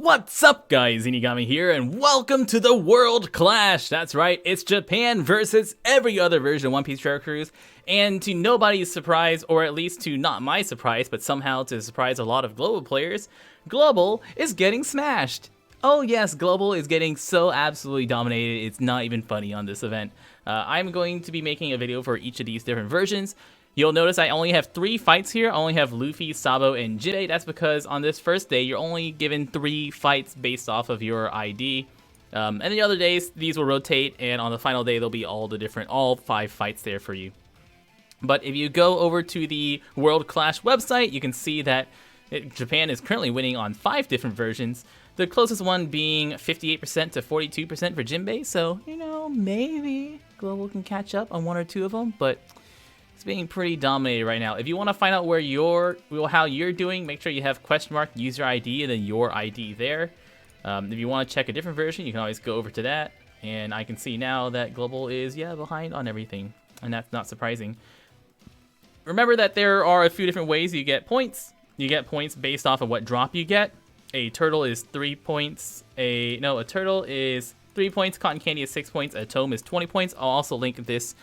What's up, guys? Zeenigami here, and welcome to the World Clash. That's right, it's Japan versus every other version of One Piece Treasure Cruise, and to nobody's surprise, or at least to not my surprise, but somehow to surprise a lot of global players, Global is getting smashed. Oh yes, Global is getting so absolutely dominated, it's not even funny on this event. I'm going to be making a video for each of these different versions. You'll notice I only have 3 fights here. I only have Luffy, Sabo, and Jimbei. That's because on this first day, you're only given 3 fights based off of your ID. And the other days, these will rotate, and on the final day, there'll be all 5 fights there for you. But if you go over to the World Clash website, you can see that Japan is currently winning on 5 different versions. The closest one being 58% to 42% for Jimbei. So, you know, maybe Global can catch up on 1 or 2 of them, but it's being pretty dominated right now. If you want to find out how you're doing, make sure you have ! user ID and then your ID there. If you want to check a different version, you can always go over to that. And I can see now that Global is, behind on everything. And that's not surprising. Remember that there are a few different ways you get points. You get points based off of what drop you get. A turtle is 3 points. A turtle is 3 points. Cotton candy is 6 points. A tome is 20 points. I'll also link this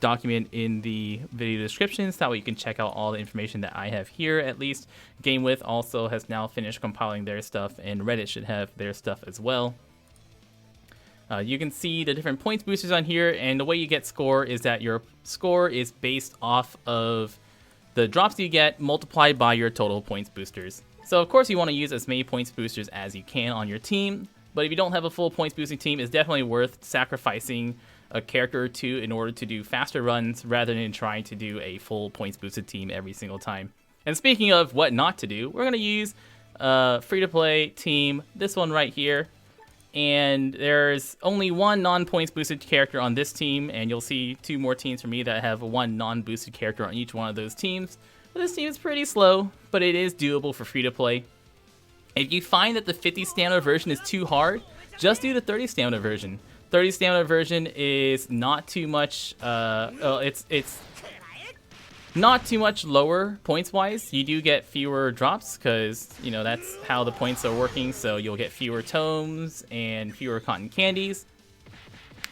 document in the video description, so that way you can check out all the information that I have here. At least GameWith also has now finished compiling their stuff, and Reddit should have their stuff as well. You can see the different points boosters on here, and the way you get score is that your score is based off of the drops you get multiplied by your total points boosters. So of course you want to use as many points boosters as you can on your team, but if you don't have a full points boosting team, it's definitely worth sacrificing a character or 2 in order to do faster runs rather than trying to do a full points boosted team every single time. And speaking of what not to do, we're going to use a free-to-play team, this one right here. And there's only 1 non-points boosted character on this team, and you'll see 2 more teams from me that have 1 non-boosted character on each one of those teams. But this team is pretty slow, but it is doable for free-to-play. If you find that the 50 stamina version is too hard, just do the 30 stamina version. 30 stamina version is not too much, it's not too much lower points-wise. You do get fewer drops because, you know, that's how the points are working, so you'll get fewer tomes and fewer cotton candies.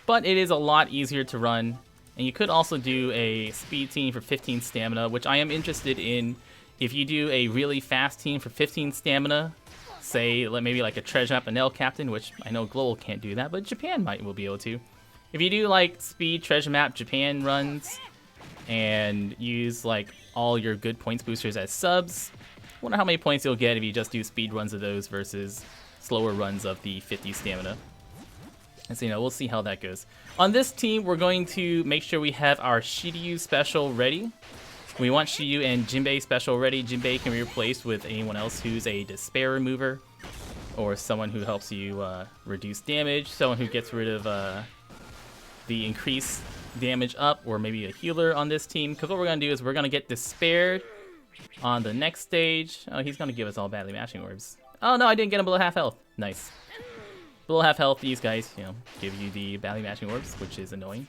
But it is a lot easier to run, and you could also do a speed team for 15 stamina, which I am interested in. If you do a really fast team for 15 stamina, say maybe like a treasure map and L captain, which I know Global can't do that, but Japan will be able to. If you do like speed treasure map Japan runs and use like all your good points boosters as subs, I wonder how many points you'll get if you just do speed runs of those versus slower runs of the 50 stamina. And so, we'll see how that goes. On this team, we're going to make sure we have our Shiryu special ready. We want Shiryu and Jimbei special ready. Jimbei can be replaced with anyone else who's a despair remover, or someone who helps you reduce damage, someone who gets rid of the increased damage up, or maybe a healer on this team. Because what we're going to do is we're going to get despaired on the next stage. Oh, he's going to give us all badly matching orbs. Oh no, I didn't get him below half health. Nice. Below half health, these guys, give you the badly matching orbs, which is annoying.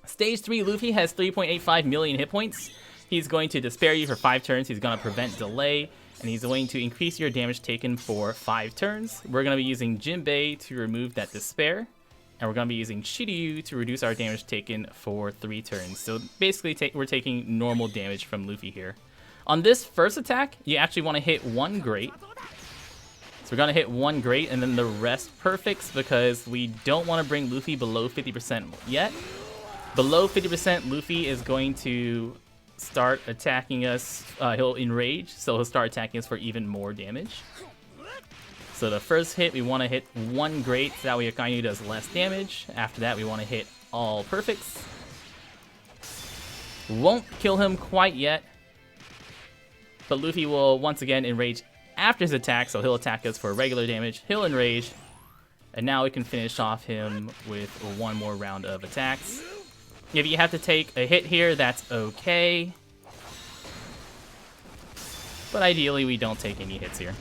Stage 3, Luffy has 3.85 million hit points. He's going to despair you for 5 turns. He's going to prevent delay, and he's going to increase your damage taken for 5 turns. We're going to be using Jimbei to remove that despair, and we're going to be using Shiryu to reduce our damage taken for 3 turns. So basically, we're taking normal damage from Luffy here. On this first attack, you actually want to hit 1 great. So we're going to hit 1 great, and then the rest perfects, because we don't want to bring Luffy below 50% yet. Below 50%, Luffy is going to start attacking us. He'll enrage, so he'll start attacking us for even more damage. So the first hit, we want to hit 1 great, so that way Akainu does less damage. After that, we want to hit all perfects. Won't kill him quite yet, but Luffy will once again enrage after his attack, so he'll attack us for regular damage. He'll enrage, and now we can finish off him with 1 more round of attacks. If you have to take a hit here, that's okay. But ideally, we don't take any hits here.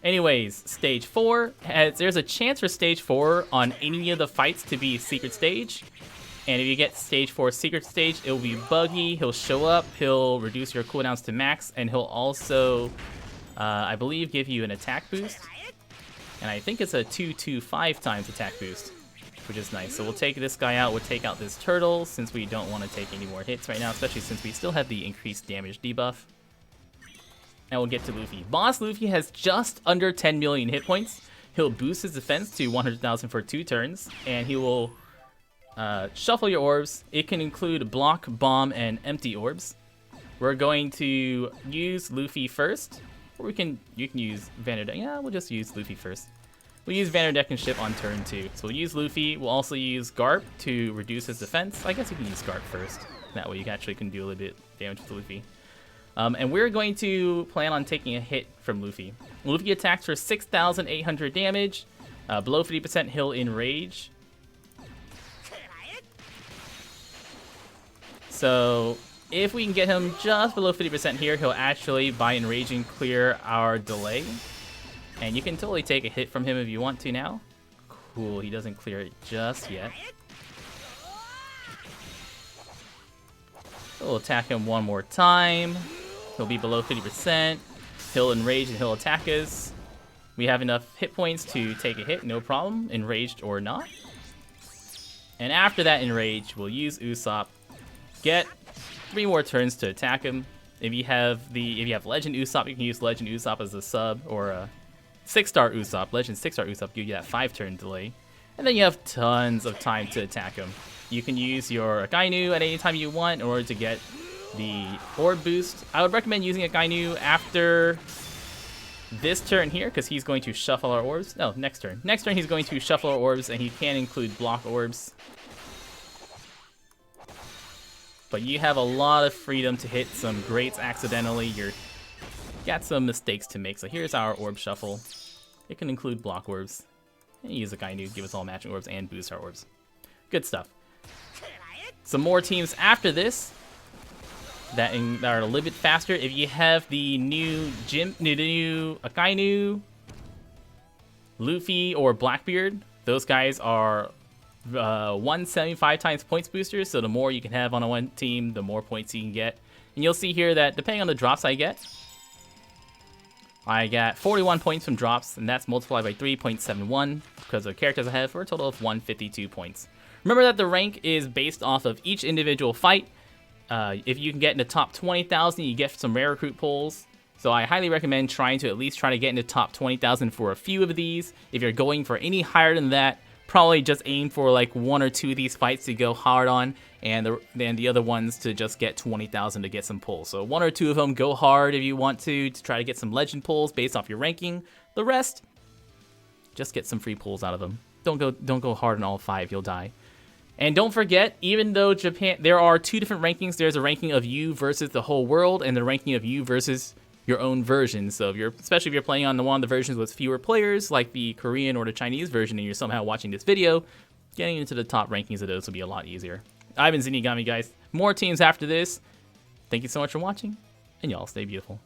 Anyways, stage 4, there's a chance for stage 4 on any of the fights to be secret stage. And if you get stage 4 secret stage, it will be buggy. He'll show up, he'll reduce your cooldowns to max, and he'll also I believe give you an attack boost. And I think it's a 2-2-5 times attack boost, which is nice. So we'll take this guy out. We'll take out this turtle since we don't want to take any more hits right now, especially since we still have the increased damage debuff. And we'll get to Luffy. Boss Luffy has just under 10 million hit points. He'll boost his defense to 100,000 for 2 turns, and he will shuffle your orbs. It can include block, bomb, and empty orbs. We're going to use Luffy first, or you can use Vanderdeck. Yeah, we'll just use Luffy first. We'll use Vanderdeck and ship on turn 2. So we'll use Luffy. We'll also use Garp to reduce his defense. I guess you can use Garp first. That way you actually can do a little bit of damage to Luffy. And we're going to plan on taking a hit from Luffy. Luffy attacks for 6,800 damage, below 50% he'll enrage. So if we can get him just below 50% here, he'll actually, by enraging, clear our delay. And you can totally take a hit from him if you want to now. Cool, he doesn't clear it just yet. We'll attack him one more time. He'll be below 50%. He'll enrage and he'll attack us. We have enough hit points to take a hit, no problem, enraged or not. And after that enrage, we'll use Usopp. Get 3 more turns to attack him. If you have Legend Usopp, you can use Legend Usopp as a sub, or a 6-star Usopp. Legend 6-star Usopp give you that 5-turn delay. And then you have tons of time to attack him. You can use your Akainu at any time you want in order to get the orb boost. I would recommend using Akainu after this turn here, because he's going to shuffle our orbs. No, next turn. Next turn he's going to shuffle our orbs, and he can include block orbs. But you have a lot of freedom to hit some greats accidentally. You're got some mistakes to make. So here's our orb shuffle. It can include block orbs. And use Akainu, give us all matching orbs, and boost our orbs. Good stuff. Some more teams after this that are a little bit faster. If you have the new Akainu, Luffy, or Blackbeard, those guys are 175 times points boosters. So the more you can have on a one team, the more points you can get. And you'll see here that depending on the drops I get, I got 41 points from drops, and that's multiplied by 3.71 because of characters I have, for a total of 152 points. Remember that the rank is based off of each individual fight. If you can get in the top 20,000, you get some rare recruit pulls. So I highly recommend trying to at least try to get into top 20,000 for a few of these. If you're going for any higher than that, probably just aim for like 1 or 2 of these fights to go hard on, and then the other ones to just get 20,000 to get some pulls. So 1 or 2 of them go hard if you want to try to get some legend pulls based off your ranking. The rest, just get some free pulls out of them. Don't go hard on all 5, you'll die. And don't forget, even though Japan, there are 2 different rankings. There's a ranking of you versus the whole world, and the ranking of you versus your own version. So especially if you're playing on one of the versions with fewer players, like the Korean or the Chinese version, and you're somehow watching this video, getting into the top rankings of those will be a lot easier. I've been Zeenigami, guys. More teams after this. Thank you so much for watching, and y'all stay beautiful.